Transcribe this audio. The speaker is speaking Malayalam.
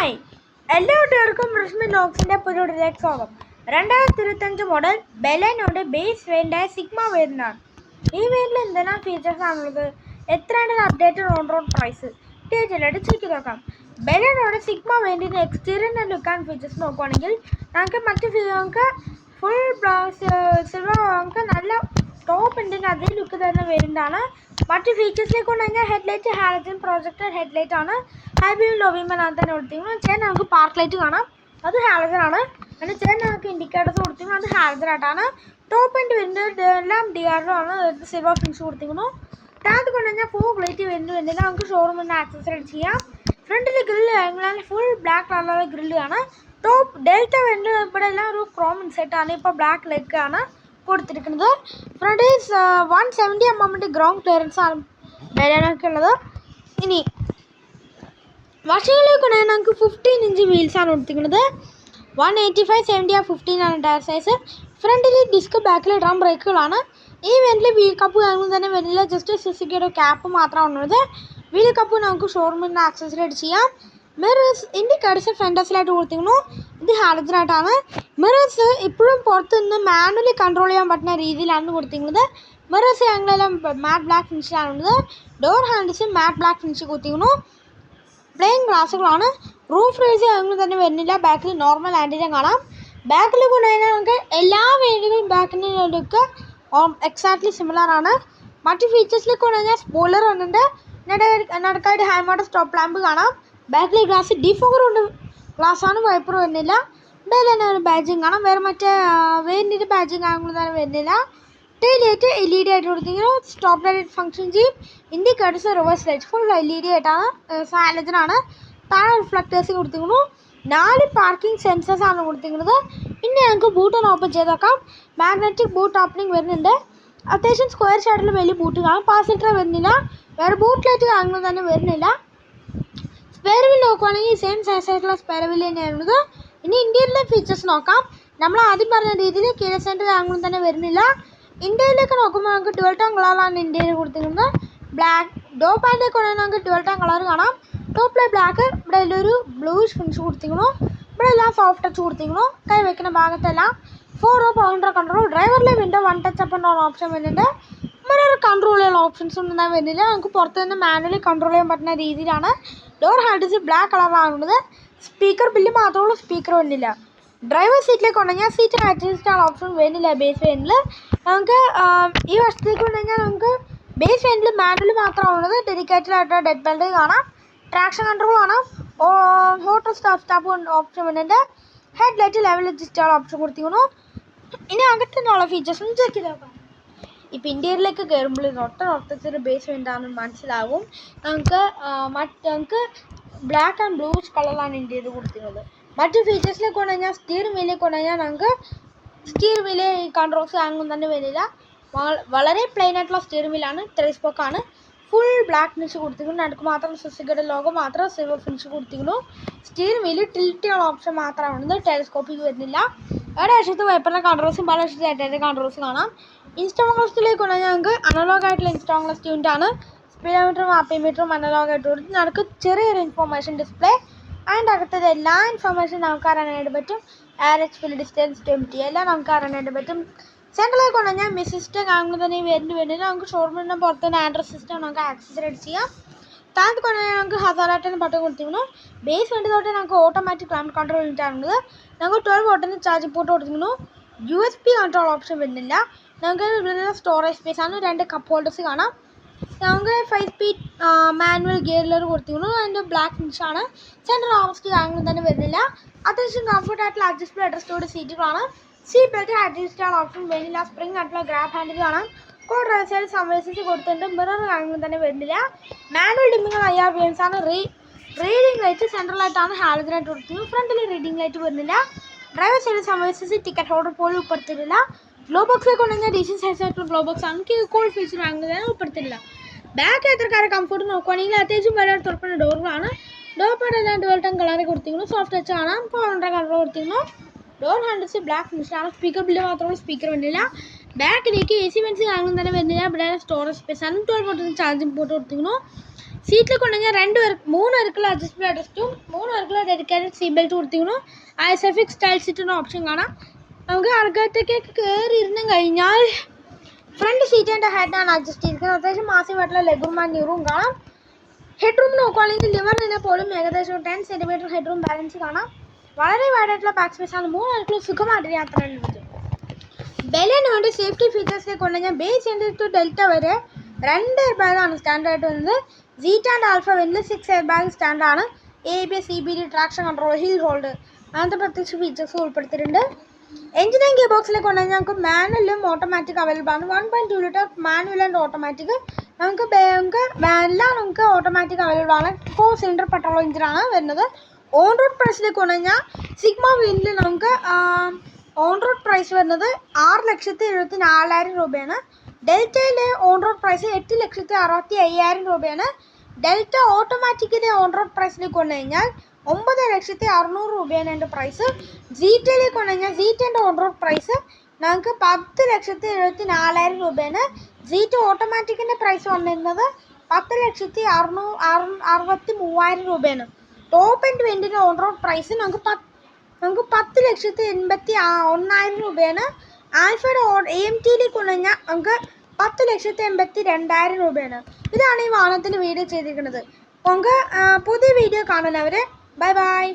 ഹായ്, എല്ലാവർക്കും റിഷ്മി ലോക്സിൻ്റെ പുതിയൊരിലേക്ക് സ്വാഗതം. 2025 മോഡൽ ബെലനോയുടെ ബേസ് വേരിയൻ്റായ സിഗ്മ വേരിയൻ്റാണ്. ഈ വേരിയൻ്റിൽ എന്തെല്ലാം ഫീച്ചേഴ്സ് ആണുള്ളത്, എത്രയാണ് അപ്ഡേറ്റഡ് ഓൺ റോഡ് പ്രൈസ്, ഡീറ്റെയിലായിട്ട് ചെക്ക് നോക്കാം. ബെലനോയുടെ സിഗ്മ വേരിയൻ്റിൻ്റെ എക്സ്റ്റീരിയർ ലുക്ക് ആൻഡ് ഫീച്ചേഴ്സ് നോക്കുകയാണെങ്കിൽ നമുക്ക് ഫുൾ സിൽവർ നമുക്ക് നല്ല ടോപ്പ് ഉണ്ടെങ്കിൽ അതേ ലുക്ക് തരുന്ന വേരിയൻ്റാണ്. മറ്റ് ഫീച്ചേഴ്സിലേക്ക് കൊണ്ട് കഴിഞ്ഞാൽ ഹെഡ്ലൈറ്റ് ഹാലജൻ പ്രൊജക്ടർ ഹെഡ്ലൈറ്റ് ആണ്. ഹൈ ബീം ലോ ബീം അതിനകത്ത് തന്നെ കൊടുത്തിരിക്കുന്നു. ചെയ്യാൻ നമുക്ക് പാർക്ക് ലൈറ്റ് കാണാം, അത് ഹാലജൻ ആണ്. പിന്നെ ചെയ്യാൻ നമുക്ക് ഇൻഡിക്കേറ്റേഴ്സ് കൊടുത്തിരിക്കുന്നു, അത് ഹാലജൻ ആയിട്ടാണ്. ടോപ്പ് ആൻഡ് വരുന്നത് എല്ലാം DRL ആണ്, സിൽവർ ഫിനിഷ് കൊടുത്തിരിക്കുന്നു. ടാങ്ക് കൊണ്ട് കഴിഞ്ഞാൽ ഫോഗ് ലൈറ്റ് വരുന്നില്ല, നമുക്ക് ഷോറൂമിൽ നിന്ന് ആക്സസറൈസ് ചെയ്യാം. ഫ്രണ്ടിൽ ഗ്രില്ല് ഫുൾ ബ്ലാക്ക് കളറുള്ള ഗ്രില്ലാണ്. ടോപ്പ് ഡെൽറ്റ വരുന്നത് ഇവിടെ എല്ലാം ഒരു ക്രോം ഇൻസെറ്റാണ്, ഇപ്പോൾ ബ്ലാക്ക് ലെഗ് ആണ് കൊടുത്തിരിക്കുന്നത്. ഫ്രണ്ട് 170 mm ഗ്രൗണ്ട് ക്ലിയറൻസ് ആണ് ബെലനോയ്ക്ക് ഉള്ളത്. ഇനി വശങ്ങളിലേക്ക് നമുക്ക് 15 ഇഞ്ച് വീൽസാണ് കൊടുത്തിരിക്കുന്നത്. 185/70 15 ആണ് ടയർ സൈസ്. ഫ്രണ്ടിൽ ഡിസ്ക്, ബാക്കിൽ ഡ്രം ബ്രേക്കുകളാണ്. ഈ വേരിയന്റിൽ വീൽ കപ്പ് കാര്യങ്ങൾ തന്നെ വരുന്നില്ല, ജസ്റ്റ് സുസുക്കിയുടെ ക്യാപ്പ് മാത്രമാണ് ഉള്ളത്. വീൽ കപ്പ് നമുക്ക് ഷോറൂമിൽ നിന്ന് ആക്സസറൈസ് ചെയ്യാം. മിറേഴ്സ് ഇൻഡിക്കേറ്റേഴ്സ് ഫെൻഡേഴ്സിലായിട്ട് കൊടുത്തിരിക്കുന്നു, ഇത് ഹാലജനായിട്ടാണ്. മിറേഴ്സ് ഇപ്പോഴും പുറത്ത് നിന്ന് മാനുവലി കൺട്രോൾ ചെയ്യാൻ പറ്റുന്ന രീതിയിലാണ് കൊടുത്തിരിക്കുന്നത്. മിറേഴ്സ് ഞങ്ങളെല്ലാം മാറ്റ് ബ്ലാക്ക് ഫിനിഷിലാണുള്ളത്. Door handles matt black finish കൊടുത്തിരിക്കുന്നു. പ്ലെയിൻ ഗ്ലാസുകളാണ്. റൂഫ് റേസ് ഞങ്ങൾ തന്നെ വരുന്നില്ല, ബാക്കിൽ നോർമൽ ആൻറ്റിനെ കാണാം. ബാക്കിൽ കൊണ്ടുകഴിഞ്ഞാൽ നമുക്ക് എല്ലാ വേരിയന്റുകളും ബാക്കിൻ്റെ ലുക്ക് എക്സാക്ട്ലി സിമിലർ ആണ്. മറ്റ് ഫീച്ചേഴ്സിലേക്ക് കൊണ്ടുകഴിഞ്ഞാൽ സ്പോയിലർ വന്നിട്ടുണ്ട്, നടക്കായിട്ട് ഹൈ മോട്ടർ സ്റ്റോപ്പ് ലാമ്പ് കാണാം. ബാക്കിൽ ഗ്ലാസ് ഡിഫോഗർ ഉണ്ട്, ഗ്ലാസ്സാണ്, വൈപ്പർ വരുന്നില്ല. ഇവിടെ തന്നെ ഒരു ബാജിങ് കാണാം, വേറെ മറ്റേ വേരിയൻറ്റിൻ്റെ ബാജിങ് ആകുമ്പോൾ തന്നെ വരുന്നില്ല. ടെയിൽ ലൈറ്റ് LED ആയിട്ട് കൊടുത്തിരിക്കുന്നു, സ്റ്റോപ്പ് ലൈറ്റ് ഫംഗ്ഷൻ ചെയ്യും. Indicators reverse light full LED ആയിട്ടാണ്, ഹാലജനാണ്. താഴെ റിഫ്ലക്റ്റേഴ്സ് കൊടുത്തിരിക്കുന്നു. 4 പാർക്കിംഗ് സെൻസേഴ്സ് ആണ് കൊടുത്തിരിക്കുന്നത്. പിന്നെ ഞങ്ങൾക്ക് ബൂട്ട് ഒന്ന് ഓപ്പൺ ചെയ്ത് നോക്കാം. മാഗ്നറ്റിക് ബൂട്ട് ഓപ്പണിംഗ് വരുന്നുണ്ട്. അത്യാവശ്യം സ്ക്വയർ ഷേഡിൽ വലിയ ബൂട്ട് കാണാം. പാസിറ്റർ വരുന്നില്ല, വേറെ ബൂട്ട് ലൈറ്റ് കാണുന്നത് തന്നെ വരുന്നില്ല. സ്പെയർ വീൽ നോക്കുവാണെങ്കിൽ സെയിം സൈസ് ആയിട്ടുള്ള സ്പെയർ വീൽ തന്നെയാണുള്ളത്. ഇനി ഇന്ത്യയിലെ ഫീച്ചേഴ്സ് നോക്കാം. നമ്മൾ ആദ്യം പറഞ്ഞ രീതിയിൽ കീഴ സെൻറ്റർ ആംഗിളും തന്നെ വരുന്നില്ല. ഇന്ത്യയിലേക്ക് നോക്കുമ്പോൾ നമുക്ക് 12 ടോൺ കളറാണ് ഇന്ത്യയിൽ കൊടുത്തിരിക്കുന്നത്. ബ്ലാക്ക് ഡോർ പാൻറ്റിലേക്ക് കൊണ്ടുവന്നാൽ നമുക്ക് 12 ടോൺ കളർ കാണാം. ടോപ്പിലെ ബ്ലാക്ക്, ഇവിടെ ഒരു ബ്ലൂയിഷ് ഫിനിഷ് കൊടുത്തിരിക്കുന്നു. ഇവിടെ എല്ലാം സോഫ്റ്റ് ടച്ച് കൊടുത്തിരിക്കുന്നു. കൈ വയ്ക്കുന്ന ഭാഗത്തെല്ലാം 4 പവർ കൺട്രോൾ. ഡ്രൈവറിലെ window 1 touch up and on option വരുന്നുണ്ട്. ഇവിടെ കൺട്രോൾ ചെയ്യാനുള്ള ഓപ്ഷൻസ് ഒന്നും തന്നെ വരുന്നില്ല, നമുക്ക് പുറത്ത് നിന്ന് മാനുവലി കൺട്രോൾ ചെയ്യാൻ പറ്റുന്ന രീതിയിലാണ്. ഡോർ ഹാൻഡിൽസ് ബ്ലാക്ക് കളറാണുള്ളത്. സ്പീക്കർ ബില്ല് മാത്രമുള്ള സ്പീക്കർ വരുന്നില്ല. ഡ്രൈവർ സീറ്റിലേക്ക് കൊണ്ടുകഴിഞ്ഞാൽ സീറ്റ് അഡ്ജസ്റ്റ് ആണ് ഓപ്ഷൻ വരുന്നില്ല ബേസ് വേരിയന്റിൽ. നമുക്ക് ഈ വർഷത്തേക്ക് കൊണ്ടുകഴിഞ്ഞാൽ നമുക്ക് ബേസ് വേരിയന്റിൽ മാനുവൽ മാത്രമാണുള്ളത്. ഡെഡിക്കേറ്റഡ് ആയിട്ട് ഡെഡ് ബെൽറ്റ് കാണാം, ട്രാക്ഷൻ കൺട്രോൾ കാണാം, ഹോട്ടൽ സ്റ്റാപ്പ് ഓപ്ഷൻ വരുന്നുണ്ട്. Headlight level adjust option കൊടുത്തിരിക്കുന്നു. ഇനി അകത്തുനിന്നുള്ള ഫീച്ചേഴ്സ് ഒന്ന് ചെക്ക് ചെയ്ത് നോക്കാം. ഇപ്പോൾ ഇന്ത്യയിലേക്ക് കയറുമ്പോൾ ഒറ്റത്തിൽ ബേസ് വേരിയന്റാണെന്ന് മനസ്സിലാകും. നമുക്ക് ബ്ലാക്ക് ആൻഡ് ബ്ലൂഷ് കളറിലാണ് ഇന്ത്യയിൽ കൊടുത്തിരുന്നത്. മറ്റ് ഫീച്ചേഴ്സിലേക്ക് കൊണ്ടു കഴിഞ്ഞാൽ സ്റ്റിയറിംഗ് വീലിലേക്ക് കൊണ്ടു കഴിഞ്ഞാൽ നമുക്ക് സ്റ്റിയറിംഗ് വീല് കൺട്രോൾസ് ആംഗും തന്നെ വരുന്നില്ല. വളരെ പ്ലെയിൻ ആയിട്ടുള്ള സ്റ്റിയറിംഗ് വീലാണ്, ടെലിസ്പോക്കാണ്. ഫുൾ ബ്ലാക്ക് ഫിനിഷ് കൊടുത്തിരിക്കുന്നു. നടുക്ക് മാത്രം സുസുക്കിയുടെ ലോഗോ മാത്രം സിൽവർ ഫിനിഷ് കൊടുത്തിരിക്കുന്നു. സ്റ്റിയറിംഗ് വീല് ടിൽറ്റ് ചെയ്യാനുള്ള ഓപ്ഷൻ മാത്രമാണ്, ടെലിസ്കോപ്പിക്ക് വരുന്നില്ല. ഒരു വശത്ത് വൈപ്പറിൻ്റെ കൺട്രോൾസും പല വശത്ത് ലൈറ്റിൻ്റെ കൺട്രോൾസ് കാണാം. ഇൻസ്ട്രോമോളസ്റ്റിലേക്ക് കൊണ്ടുകഴിഞ്ഞാൽ ഞങ്ങൾക്ക് അനലോഗ് ആയിട്ടുള്ള ഇൻസ്ട്രോമോളസ്റ്റ് യൂണിറ്റ് ആണ്. സ്പീഡോമീറ്ററും ആർപിഎം അനലോഗ് ആയിട്ട് കൊടുത്ത് നമുക്ക് ചെറിയൊരു ഇൻഫോർമേഷൻ ഡിസ്പ്ലേ. അതിൻ്റെ അകത്തത് എല്ലാ ഇൻഫോർമേഷനും നമുക്ക് അറിയാനായിട്ട് പറ്റും. ആവറേജ് ഫിൽ ഡിസ്റ്റൻസ്, ടെംപ്റ്റി എല്ലാം നമുക്ക് അറിയാനായിട്ട് പറ്റും. സെൻട്രലേക്ക് കൊണ്ടുകഴിഞ്ഞാൽ മിസിസ്റ്റ് കാണുമ്പോൾ തന്നെ വരുന്നില്ല, നമുക്ക് ഷോറൂമിൽ നിന്ന് പുറത്ത് തന്നെ ആൻഡ്രോയിഡ് സിസ്റ്റം നമുക്ക് ആക്സസറൈസ് ചെയ്യാം. താഴത്ത് കൊണ്ടുകഴിഞ്ഞാൽ നമുക്ക് ഹസാറായിട്ടാണ് ബട്ടൺ കൊടുത്തിരിക്കുന്നു. ബേസ് വേണ്ടി തൊട്ട് നമുക്ക് ഓട്ടോമാറ്റിക് ക്ലൈമറ്റ് കൺട്രോൾ യൂണിറ്റ് ആണുള്ളത്. നമുക്ക് 12 വോട്ടിന് ചാർജിംഗ് പോർട്ട് കൊടുത്തിരിക്കുന്നു. USB കൺട്രോൾ ഓപ്ഷൻ വരുന്നില്ല. നമുക്ക് ഇവിടെ സ്റ്റോറേജ് സ്പേസ് ആണ്. 2 കപ്പ് ഹോൾഡേഴ്സ് കാണാം. നമുക്ക് 5 സ്പീഡ് മാനുവൽ ഗിയറിലർ കൊടുത്തിരിക്കുന്നു. അതിൻ്റെ ബ്ലാക്ക് ഫിനിഷാണ്. സെൻട്രൽ ആർമസ്റ്റ് കാര്യങ്ങളും തന്നെ വരുന്നില്ല. അത്യാവശ്യം കംഫർട്ടായിട്ടുള്ള അഡ്ജസ്റ്റബിൾ അഡ്ജസ്റ്റോട് സീറ്റുകളാണ്. സീറ്റ് ബെൽറ്റ് അഡ്ജസ്റ്റ് ഓപ്ഷൻ വരുന്നില്ല. സ്പ്രിംഗ് ആയിട്ടുള്ള ഗ്രാബ് ഹാൻഡിൽ കാണാം. കോ ഡ്രൈവർ സൈഡ് സംവേസിച്ച് കൊടുത്തിട്ടുണ്ട്. മിറർ കാര്യങ്ങളും തന്നെ വരുന്നില്ല. മാനുവൽ ഡിമ്മിങ്ങൾ IR ആണ്. റീഡിംഗ് ലൈറ്റ് സെൻട്രലായിട്ടാണ് ഹാലജനായിട്ട് കൊടുത്തിരിക്കുന്നത്. ഫ്രണ്ടിൽ റീഡിംഗ് ലൈറ്റ് വരുന്നില്ല. ഡ്രൈവർ സൈഡ് സംവേസിച്ച് ടിക്കറ്റ് ഹോൾഡർ പോലും ഉൾപ്പെടുത്തിയിട്ടില്ല. ഗ്ലോ ബോക്സിലേക്ക് കൊണ്ടുവന്നാൽ ഡീസൻറ്റ് സൈസ് ആയിട്ടുള്ള ഗ്ലോ ബോക്സ് ആണ്, കോൾ ഫീച്ചർ അങ്ങനെ ഉൾപ്പെടുത്തില്ല. ബാക്ക് യാത്രക്കാരെ കംഫർട്ട് നോക്കുകയാണെങ്കിൽ അത്യാവശ്യം വളരെ തുറക്കുന്ന ഡോറുകളാണ്. ഡോർ പാഡ് എല്ലാം 12 ടൺ കളറിൽ കൊടുത്തിരിക്കുന്നു. സോഫ്റ്റ് ടച്ച് കാണാം, പവറിൻ്റെ കളർ കൊടുത്തിരിക്കുന്നു. ഡോർ ഹാൻഡിൽസ് ബ്ലാക്ക് ഫിനിഷാണ്. സ്പീക്കർ ബില്ല് മാത്രമുള്ള സ്പീക്കർ വരുന്നില്ല. ബാക്കിലേക്ക് AC വെൻസ് കാണുന്നത് തന്നെ വരുന്നില്ല. ഇവിടെ സ്റ്റോറേജ് സ്പേസ് ആണ്. 12 വോട്ടിന് ചാർജിംഗ് പോർട്ട് കൊടുത്തിരിക്കുന്നു. സീറ്റിൽ കൊണ്ടുകഴിഞ്ഞാൽ 3 പേർക്കുള്ള അഡ്ജസ്റ്റബിൾ അഡ്ജസ്റ്റും 3 പേർക്കുള്ള ഡെഡിക്കേറ്റഡ് സീറ്റ് ബെൽറ്റ് കൊടുത്തിരിക്കുന്നു. ഐസെഫിക് സ്റ്റൈൽ സീറ്റിൻ്റെ ഓപ്ഷൻ കാണാം. നമുക്ക് അകത്തേക്ക് കയറി ഇരുന്ന് കഴിഞ്ഞാൽ ഫ്രണ്ട് സീറ്റ് എൻ്റെ ഹെഡാണ് അഡ്ജസ്റ്റ് ചെയ്തിരിക്കുന്നത്. അത്യാവശ്യം മാസമായിട്ടുള്ള ലെഗും ആൻഡ് നീറും കാണാം. ഹെഡ് റൂം നോക്കുകയാണെങ്കിൽ ലിവറിനെ പോലും ഏകദേശം 10 സെൻറ്റിമീറ്റർ ഹെഡ് റൂം ബാലൻസ് കാണാം. വളരെ വൈഡായിട്ടുള്ള ബാക്ക് സ്പേസ് ആണ്. 3 പേർക്കുള്ള സുഖമായിട്ട് യാത്ര ചെയ്യാൻ പറ്റും. ബെലിന് വേണ്ടി സേഫ്റ്റി ഫീച്ചേഴ്സിലേക്ക് കൊണ്ടുകഴിഞ്ഞാൽ ബേസ് എൻഡ് ടു ഡെൽറ്റ വരെ 2 എയർ ബാഗാണ് സ്റ്റാൻഡായിട്ട് വരുന്നത്. സീറ്റ ആൻഡ് ആൽഫ വെന്റിൽ 6 എയർ ബാഗ് സ്റ്റാൻഡാണ്. ABS, CBD, traction control, hill hold അങ്ങനത്തെ പ്രത്യേകിച്ച് ഫീച്ചേഴ്സ് ഉൾപ്പെടുത്തിയിട്ടുണ്ട്. എഞ്ചിൻ ആൻഡ് ഗിയർ ബോക്സിലേക്ക് കൊണ്ടുകഴിഞ്ഞാൽ നമുക്ക് മാനുവലും ഓട്ടോമാറ്റിക് അവൈലബിൾ ആണ്. 1.2 ലിറ്റർ മാനുവൽ ആൻഡ് ഓട്ടോമാറ്റിക് നമുക്ക് എല്ലാം നമുക്ക് ഓട്ടോമാറ്റിക് അവൈലബിൾ ആണ്. 4 സിലിണ്ടർ പെട്രോൾ എഞ്ചിനാണ് വരുന്നത്. ഓൺ റോഡ് പ്രൈസിലേക്ക് കൊണ്ടുകഴിഞ്ഞാൽ സിഗ്മ വീലിൽ നമുക്ക് ഓൺ റോഡ് പ്രൈസ് വരുന്നത് 6,74,000 രൂപയാണ്. ഡെൽറ്റയിലെ ഓൺ റോഡ് പ്രൈസ് 8,65,000 രൂപയാണ്. ഡെൽറ്റ ഓട്ടോമാറ്റിക്കിൻ്റെ ഓൺ റോഡ് പ്രൈസിലേക്ക് കൊണ്ടു കഴിഞ്ഞാൽ 9,600,000 രൂപയാണ് എൻ്റെ പ്രൈസ്. സീറ്റയിലേക്ക് കൊണ്ടു കഴിഞ്ഞാൽ സീറ്റൻ്റെ ഓൺ റോഡ് പ്രൈസ് നമുക്ക് 10,74,000 രൂപയാണ്. സീറ്റ് ഓട്ടോമാറ്റിക്കിൻ്റെ പ്രൈസ് വന്നിരുന്നത് 10,63,000 രൂപയാണ്. ടോപ്പ് ആൻഡ് വെൻറ്റിൻ്റെ ഓൺ റോഡ് പ്രൈസ് നമുക്ക് 10,81,000 രൂപയാണ്. ആൽഫയുടെ AMTയിലേക്ക് കൊണ്ടു കഴിഞ്ഞാൽ നമുക്ക് 10,82,000 രൂപയാണ്. ഇതാണ് ഈ വാഹനത്തിൻ്റെ വീഡിയോ ചെയ്തിരിക്കുന്നത്. നമുക്ക് പുതിയ വീഡിയോ കാണുന്നവരെ ബൈ ബൈ.